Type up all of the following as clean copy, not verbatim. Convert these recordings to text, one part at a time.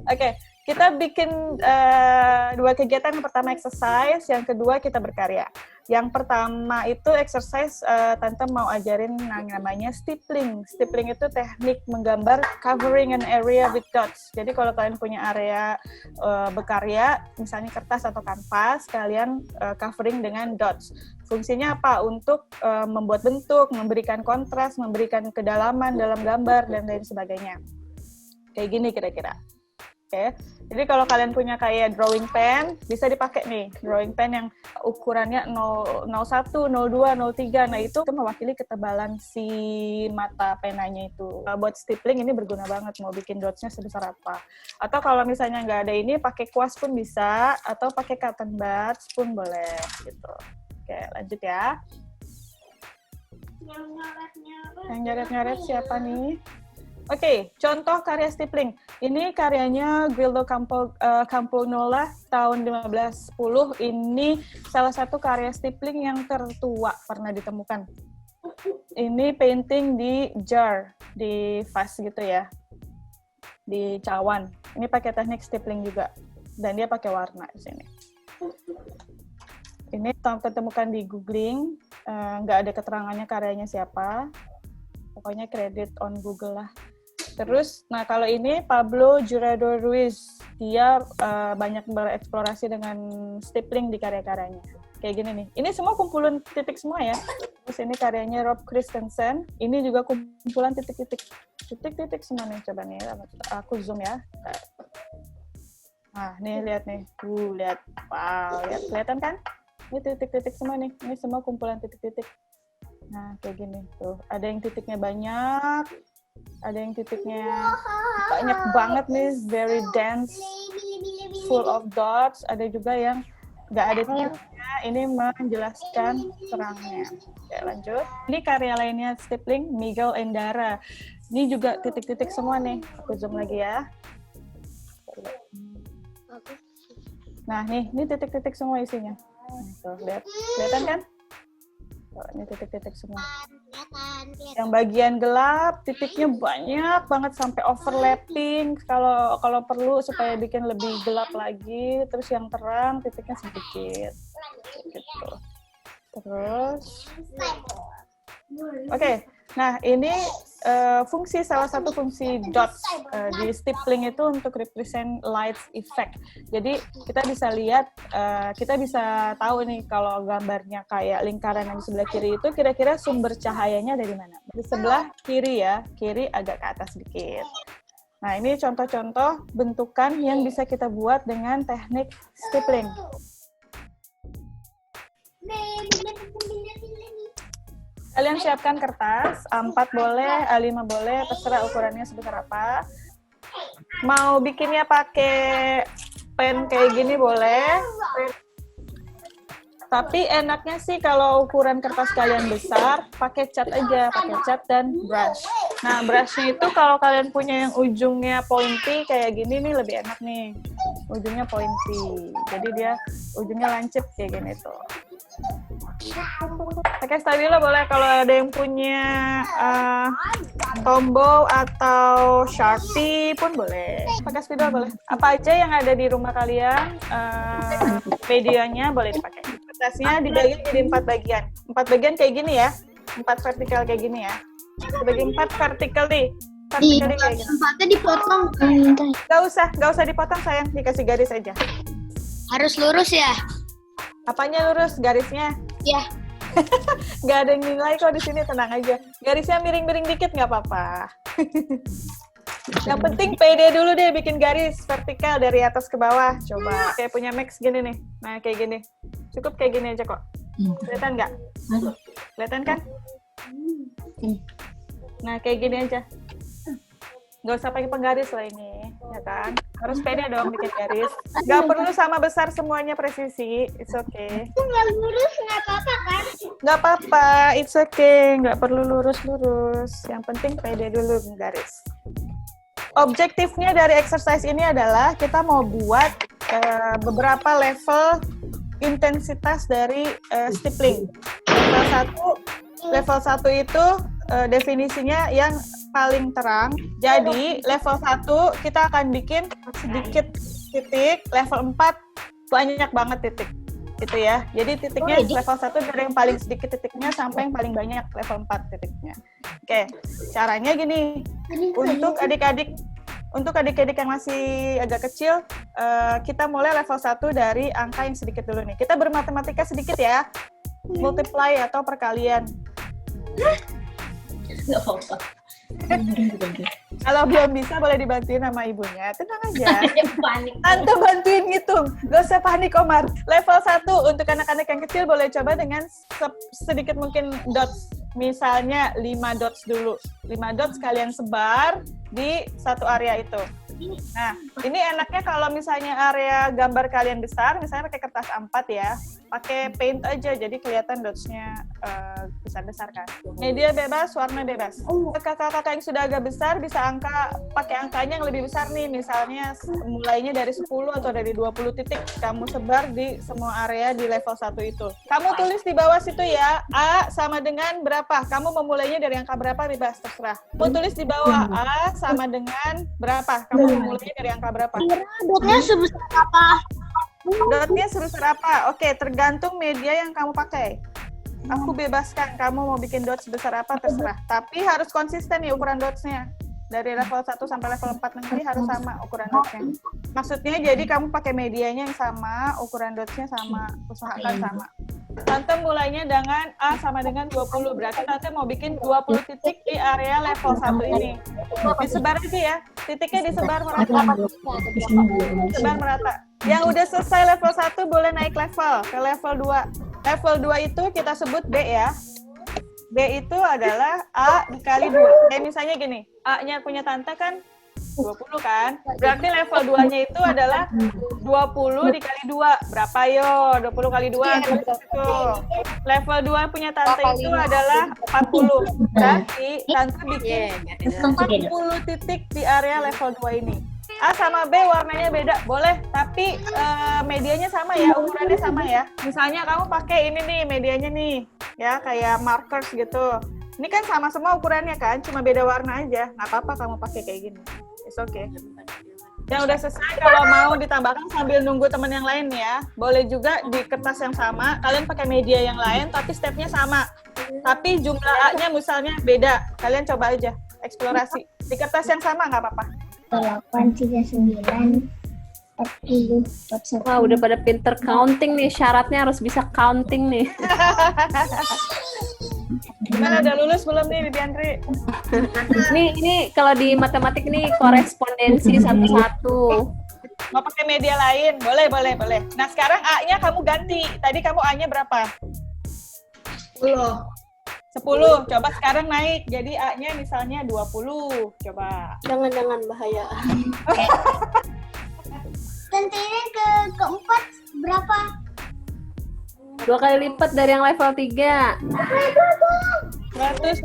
Oke, kita bikin dua kegiatan. Yang pertama exercise, yang kedua kita berkarya. Yang pertama itu exercise, Tante mau ajarin yang namanya stippling. Stippling itu teknik menggambar covering an area with dots. Jadi kalau kalian punya area berkarya, misalnya kertas atau kanvas, kalian covering dengan dots. Fungsinya apa? Untuk membuat bentuk, memberikan kontras, memberikan kedalaman dalam gambar, dan lain sebagainya. Kayak gini kira-kira. Oke, jadi kalau kalian punya kayak drawing pen, bisa dipakai nih, drawing pen yang ukurannya 01, 02, 03, nah itu mewakili ketebalan si mata penanya itu. Buat stippling ini berguna banget, mau bikin dots-nya sebesar apa. Atau kalau misalnya nggak ada ini, pakai kuas pun bisa, atau pakai cotton buds pun boleh, gitu. Oke, lanjut ya. Yang nyoret-nyoret siapa nih? Oke, contoh karya stippling. Ini karyanya Guido Campagnola tahun 1510. Ini salah satu karya stippling yang tertua pernah ditemukan. Ini painting di jar, di vas gitu ya, di cawan. Ini pakai teknik stippling juga, dan dia pakai warna di sini. Ini temukan di googling, nggak ada keterangannya karyanya siapa. Pokoknya kredit on Google lah. Terus, nah kalau ini Pablo Jurado Ruiz, dia banyak bereksplorasi dengan stippling di karya-karyanya. Kayak gini nih. Ini semua kumpulan titik semua ya. Terus ini karyanya Rob Christensen. Ini juga kumpulan titik-titik. Titik-titik semua nih. Coba nih, aku zoom ya. Nah, nih lihat nih. Lihat. Wow, lihat. Kelihatan kan? Ini titik-titik semua nih. Ini semua kumpulan titik-titik. Nah, kayak gini. Tuh, ada yang titiknya banyak. Ada yang titiknya banyak banget nih, very dense, full of dots. Ada juga yang nggak ada titiknya, ini menjelaskan terangnya. Oke, lanjut. Ini karya lainnya stippling, Miguel Endara. Ini juga titik-titik semua nih. Aku zoom lagi ya. Nah, ini titik-titik semua isinya. Tuh, lihat. Kelihatan kan? Ini titik-titik semua. Yang bagian gelap, titiknya banyak banget sampai overlapping. Kalau perlu supaya bikin lebih gelap lagi. Terus yang terang, titiknya sedikit. Gitu. Terus, oke. Nah, ini salah satu fungsi dots di stippling itu untuk represent light effect. Jadi kita bisa lihat, kita bisa tahu nih kalau gambarnya kayak lingkaran yang di sebelah kiri itu kira-kira sumber cahayanya dari mana. Di sebelah kiri ya, kiri agak ke atas sedikit. Nah, ini contoh-contoh bentukan yang bisa kita buat dengan teknik stippling. Kalian siapkan kertas, A4 boleh, A5 boleh, terserah ukurannya sebesar apa. Mau bikinnya pakai pen kayak gini boleh. Tapi enaknya sih kalau ukuran kertas kalian besar, pakai cat aja, pakai cat dan brush. Nah, brushnya itu kalau kalian punya yang ujungnya pointy kayak gini nih lebih enak nih. Ujungnya pointy, jadi dia ujungnya lancip kayak gini tuh. Pakai stabilo boleh kalau ada yang punya Tombow atau Sharpie pun boleh. Pakai spidol boleh. Apa aja yang ada di rumah kalian, medianya boleh dipakai. Kertasnya dibagi jadi 4 bagian. 4 bagian kayak gini ya. 4 vertikal kayak gini ya. Dibagi 4 vertikal nih. Kayak gini. Tempatnya dipotong. Gak usah dipotong sayang, dikasih garis aja. Harus lurus ya? Apanya lurus? Garisnya? Ya. Gak ada yang nilai kok di sini, tenang aja. Garisnya miring-miring dikit nggak apa-apa. Yang penting pede dulu deh bikin garis vertikal dari atas ke bawah. Coba kayak punya Max gini nih. Nah kayak gini. Cukup kayak gini aja kok. Kelihatan nggak? Kelihatan kan? Nah kayak gini aja. Nggak usah pakai penggaris lah ini, ya kan? Harus pede dong bikin garis. Nggak perlu sama besar semuanya presisi, it's okay. Nggak lurus nggak apa-apa kan? Nggak apa-apa, it's okay. Nggak perlu lurus-lurus. Yang penting pede dulu garis. Objektifnya dari exercise ini adalah kita mau buat beberapa level intensitas dari stippling. Level 1 itu definisinya yang paling terang. Jadi level 1 kita akan bikin sedikit titik, level 4 banyak banget titik. Gitu ya. Jadi titiknya level 1 dari yang paling sedikit titiknya sampai yang paling banyak level 4 titiknya. Oke, caranya gini. Untuk adik-adik yang masih agak kecil, kita mulai level 1 dari angka yang sedikit dulu nih. Kita bermatematika sedikit ya. Multiply atau perkalian. Nggak apa-apa. Kalau belum bisa boleh dibantuin sama ibunya. Tenang aja. Panik. Tante bantuin ngitung. Gak usah panik, Omar. Level 1 untuk anak-anak yang kecil boleh coba dengan sedikit mungkin dots. Misalnya 5 dots dulu. 5 dots kalian sebar di satu area itu. Nah, ini enaknya kalau misalnya area gambar kalian besar, misalnya pakai kertas A4 ya, pakai paint aja, jadi kelihatan dots-nya besar-besar kan. Media bebas, warna bebas. Kakak-kakak yang sudah agak besar bisa pakai angkanya yang lebih besar nih, misalnya mulainya dari 10 atau dari 20 titik, kamu sebar di semua area di level 1 itu. Kamu tulis di bawah situ ya, A sama dengan berapa, kamu memulainya dari angka berapa, bebas, terserah. Mau tulis di bawah A sama dengan berapa, kamu memulainya dari angka berapa. Dotnya sebesar apa? Dotnya sebesar apa? Oke, tergantung media yang kamu pakai. Aku bebaskan, kamu mau bikin dot sebesar apa, terserah. Tapi harus konsisten nih ukuran dotsnya. Dari level 1 sampai level 4 nanti harus sama ukuran dotsnya. Maksudnya jadi kamu pakai medianya yang sama, ukuran dotsnya sama, usahakan sama. Tante mulainya dengan A sama dengan 20, berarti Tante mau bikin 20 titik di area level 1 ini. Disebar aja ya, titiknya disebar merata. Sebar merata. Yang udah selesai level 1 boleh naik level ke level 2. Level 2 itu kita sebut B ya. B itu adalah A dikali 2. Kayak misalnya gini, A-nya punya Tante kan 20 kan? Berarti level 2-nya itu adalah 20 dikali 2. Berapa yo? 20 kali 2. Level 2 punya Tante itu adalah 40. Berarti Tante bikin 40 titik di area level 2 ini. A sama B warnanya beda, boleh, tapi medianya sama ya, ukurannya sama ya. Misalnya kamu pakai ini nih, medianya nih, ya kayak markers gitu. Ini kan sama semua ukurannya kan, cuma beda warna aja. Nggak apa-apa kamu pakai kayak gini. It's okay. Yang udah selesai, kalau mau ditambahkan sambil nunggu teman yang lain ya, boleh juga di kertas yang sama, kalian pakai media yang lain, tapi stepnya sama. Tapi jumlah A-nya misalnya beda, kalian coba aja, eksplorasi. Di kertas yang sama nggak apa-apa. 839 40 41. Wah, udah pada pinter counting nih. Syaratnya harus bisa counting nih. Gimana, udah lulus belum nih, Bibi Andri? Ini kalau di matematik nih korespondensi satu-satu. Mau pakai media lain? Boleh. Nah, sekarang A-nya kamu ganti. Tadi kamu A-nya berapa? 10. Coba sekarang naik. Jadi A-nya misalnya 20. Coba. Jangan bahaya. Tentunya keempat berapa? 2 kali lipat dari yang level 3. 160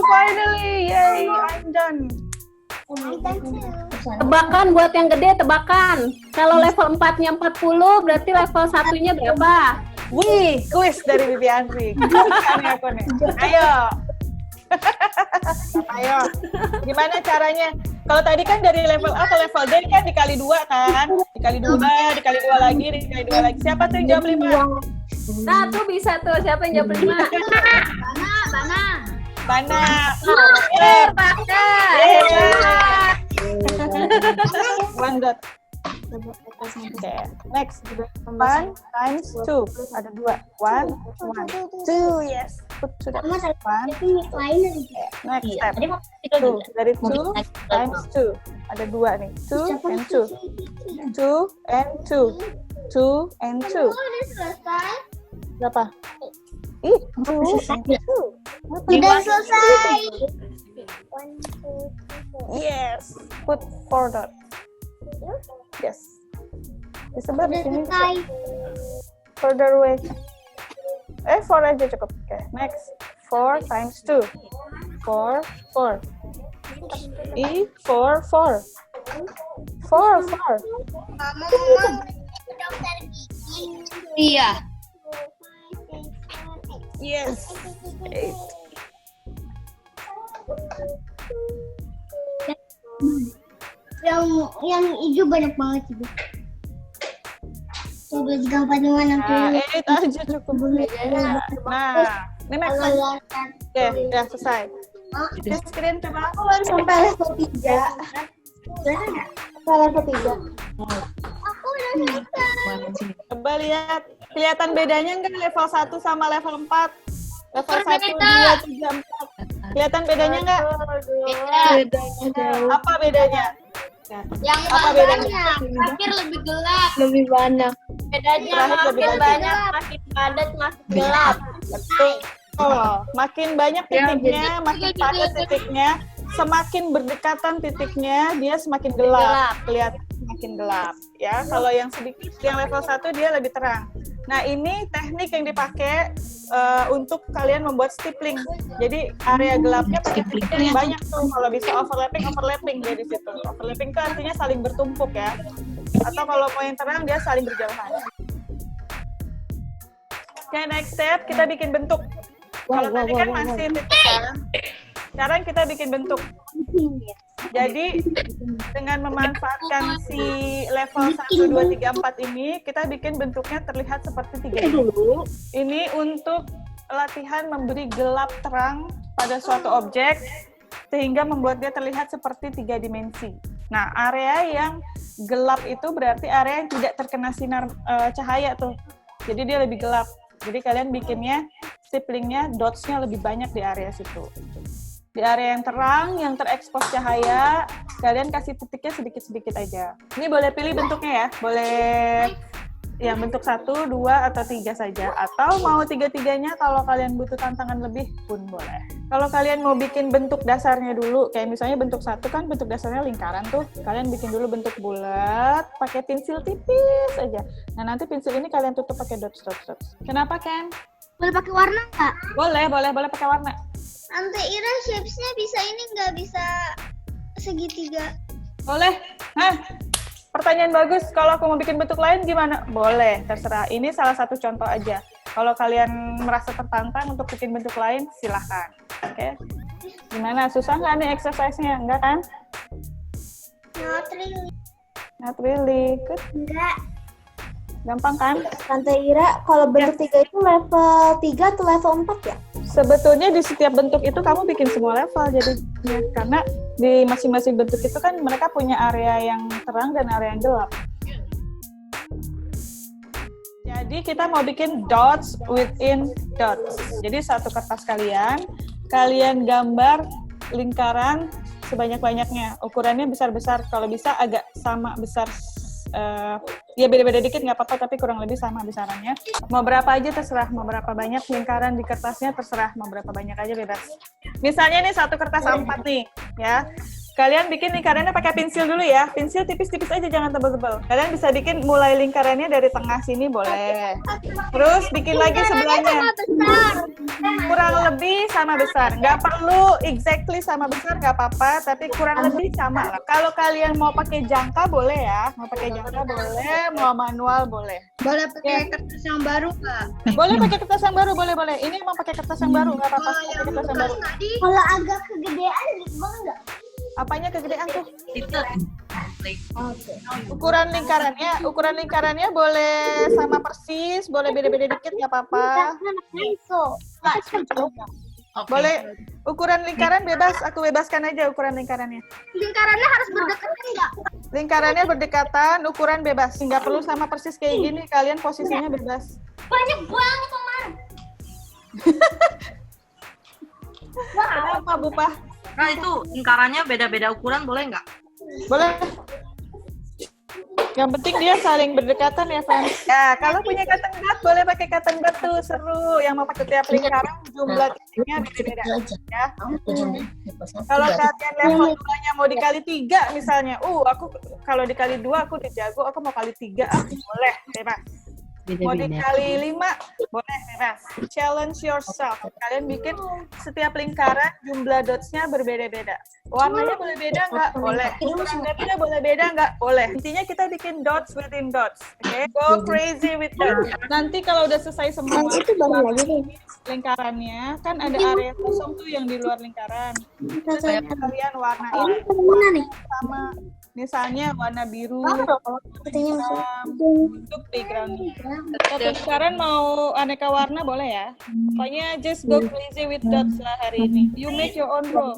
finally. Yay, I'm done. Tebakan buat yang gede, tebakan. Kalau level 4-nya 40, berarti level 1-nya berapa? Wih, kuis dari Bibi Andri. Kan aku nih. Ayo. Gimana caranya? Kalau tadi kan dari level A ke level D kan dikali 2 kan? Dikali 2 lagi, dikali 2 lagi. Siapa tuh yang jawab 5? Nah, tuh bisa tuh. Siapa yang jawab 5? Bana. One dot. Okay. Next. 1 times 2. Ada 2. 1, 2. Yes. Put to that. 1. Next step. 2. Dari 2 times 2. Ada 2 nih. 2 and 2. 2 and 2. 2 and 2. Berapa? Ih, 2 and 2. Udah selesai. Yes. Put 4 dot. Yes. Disebar di sini. Further away. 4 aja cukup. Okay. Next. 4 times 2. 4, 4. 4, 4. 4, 4. Iya. Yes. 8. Yang hijau banyak banget itu. Coba juga panjang aku. Nah, edit aja cukup dulu ya. Nah, ini next slide. Oke, udah selesai. Di screen coba. Aku baru sampai level 3. Benar nggak? Sampai level 3. Aku udah selesai. Coba lihat. Kelihatan bedanya nggak level 1 sama level 4? Level 1, 2, 3, 4. Kelihatan bedanya nggak? Apa bedanya? Yang Apa bedanya? terakhir lebih gelap. Lebih banyak. Bedanya Terakhir lebih makin banyak. banyak, makin padat, makin gelap. Betul. Oh, makin banyak titiknya, makin padat titiknya, semakin berdekatan titiknya, dia semakin gelap. Kelihatan semakin gelap. Ya, kalau yang sedikit, yang level 1 dia lebih terang. Nah, ini teknik yang dipakai untuk kalian membuat stippling. Jadi area gelapnya pakai titik yang banyak tuh. Kalau bisa overlapping dia di situ. Overlapping itu artinya saling bertumpuk ya. Atau kalau mau yang terang dia saling berjauhan. Oke, next step kita bikin bentuk. Kalau tadi kan masih titik kan. Sekarang kita bikin bentuk. Jadi dengan memanfaatkan si level 1, 2, 3, 4 ini, kita bikin bentuknya terlihat seperti 3 dulu. Ini untuk latihan memberi gelap terang pada suatu objek, sehingga membuat dia terlihat seperti 3 dimensi. Nah, area yang gelap itu berarti area yang tidak terkena sinar cahaya tuh. Jadi dia lebih gelap. Jadi kalian bikinnya, stiplingnya, dots-nya lebih banyak di area situ. Di area yang terang, yang terekspos cahaya, kalian kasih titiknya sedikit-sedikit aja. Ini boleh pilih bentuknya ya, boleh yang bentuk 1, 2, atau 3 saja. Atau mau 3-3-nya kalau kalian butuh tantangan lebih pun boleh. Kalau kalian mau bikin bentuk dasarnya dulu, kayak misalnya bentuk 1 kan bentuk dasarnya lingkaran tuh, kalian bikin dulu bentuk bulat, pakai pensil tipis aja. Nah nanti pensil ini kalian tutup pakai dots. Kenapa Ken? Boleh pakai warna nggak? Boleh pakai warna. Tante Ira shapes-nya bisa ini nggak bisa segitiga? Boleh. Hah? Pertanyaan bagus. Kalau aku mau bikin bentuk lain gimana? Boleh, terserah. Ini salah satu contoh aja. Kalau kalian merasa tertantang untuk bikin bentuk lain, silahkan. Oke? Gimana? Susah nggak nih exercise-nya? Enggak kan? Not really. Not really. Good. Enggak. Gampang kan? Tante Ira, kalau bentuk 3 itu level 3 atau level 4 ya? Sebetulnya di setiap bentuk itu kamu bikin semua level jadinya. Karena di masing-masing bentuk itu kan mereka punya area yang terang dan area yang gelap. Jadi kita mau bikin dots within dots. Jadi satu kertas kalian gambar lingkaran sebanyak-banyaknya. Ukurannya besar-besar, kalau bisa agak sama besar. Ya beda-beda dikit nggak apa-apa, tapi kurang lebih sama besarannya. Mau berapa aja terserah, mau berapa banyak lingkaran di kertasnya terserah, mau berapa banyak aja bebas. Misalnya nih satu kertas A4 nih, ya. Kalian bikin lingkarannya pakai pensil dulu ya. Pensil tipis-tipis aja, jangan tebal-tebal. Kalian bisa bikin mulai lingkarannya dari tengah sini boleh. Terus bikin lagi sebelahnya. Kurang lebih sama besar. Nggak perlu exactly sama besar, nggak apa-apa. Tapi kurang lebih sama lah. Kalau kalian mau pakai jangka boleh ya. Mau pakai jangka boleh, mau manual boleh. Boleh pakai kertas yang baru nggak? Boleh pakai kertas yang baru, boleh. Ini emang pakai kertas yang baru, nggak apa-apa. Pakai kertas yang baru. Kalau agak kegedean gimana nggak? Apanya kegedean tuh? Itu Ukuran lingkarannya boleh sama persis, boleh beda-beda dikit nggak apa-apa. Boleh ukuran lingkaran bebas, aku bebaskan aja ukuran lingkarannya. Lingkarannya harus berdekatan nggak? Lingkarannya berdekatan, ukuran bebas, nggak perlu sama persis kayak gini. Kalian posisinya bebas. Banyak banget Omar. Kenapa Bu Pah? Nah itu lingkarannya beda-beda ukuran boleh nggak? Boleh. Yang penting dia saling berdekatan ya, fans. Ya, kalau punya cotton bud, boleh pakai cotton bud tuh, seru. Yang mau pakai tiap lingkaran, jumlah titiknya beda-beda. Ya. Kalau kalian level 2-nya mau dikali 3 misalnya, aku kalau dikali 2 aku udah jago, aku mau kali 3, boleh, bebas. Mau dikali 5, boleh bebas. Challenge yourself. Kalian bikin setiap lingkaran jumlah dots-nya berbeda-beda. Warnanya boleh beda nggak? Boleh. Beda boleh beda nggak? Boleh. Intinya kita bikin dots within dots. Oke? Go crazy with that. Nanti kalau udah selesai semua Itu baru lagi deh. lingkarannya, kan ada area kosong tuh yang di luar lingkaran. Terus kalian warnain Mana nih? sama. Misalnya warna biru, Katanya untuk background. Satu lingkaran mau aneka warna boleh ya. Pokoknya just go crazy with dots lah hari ini. You make your own rule.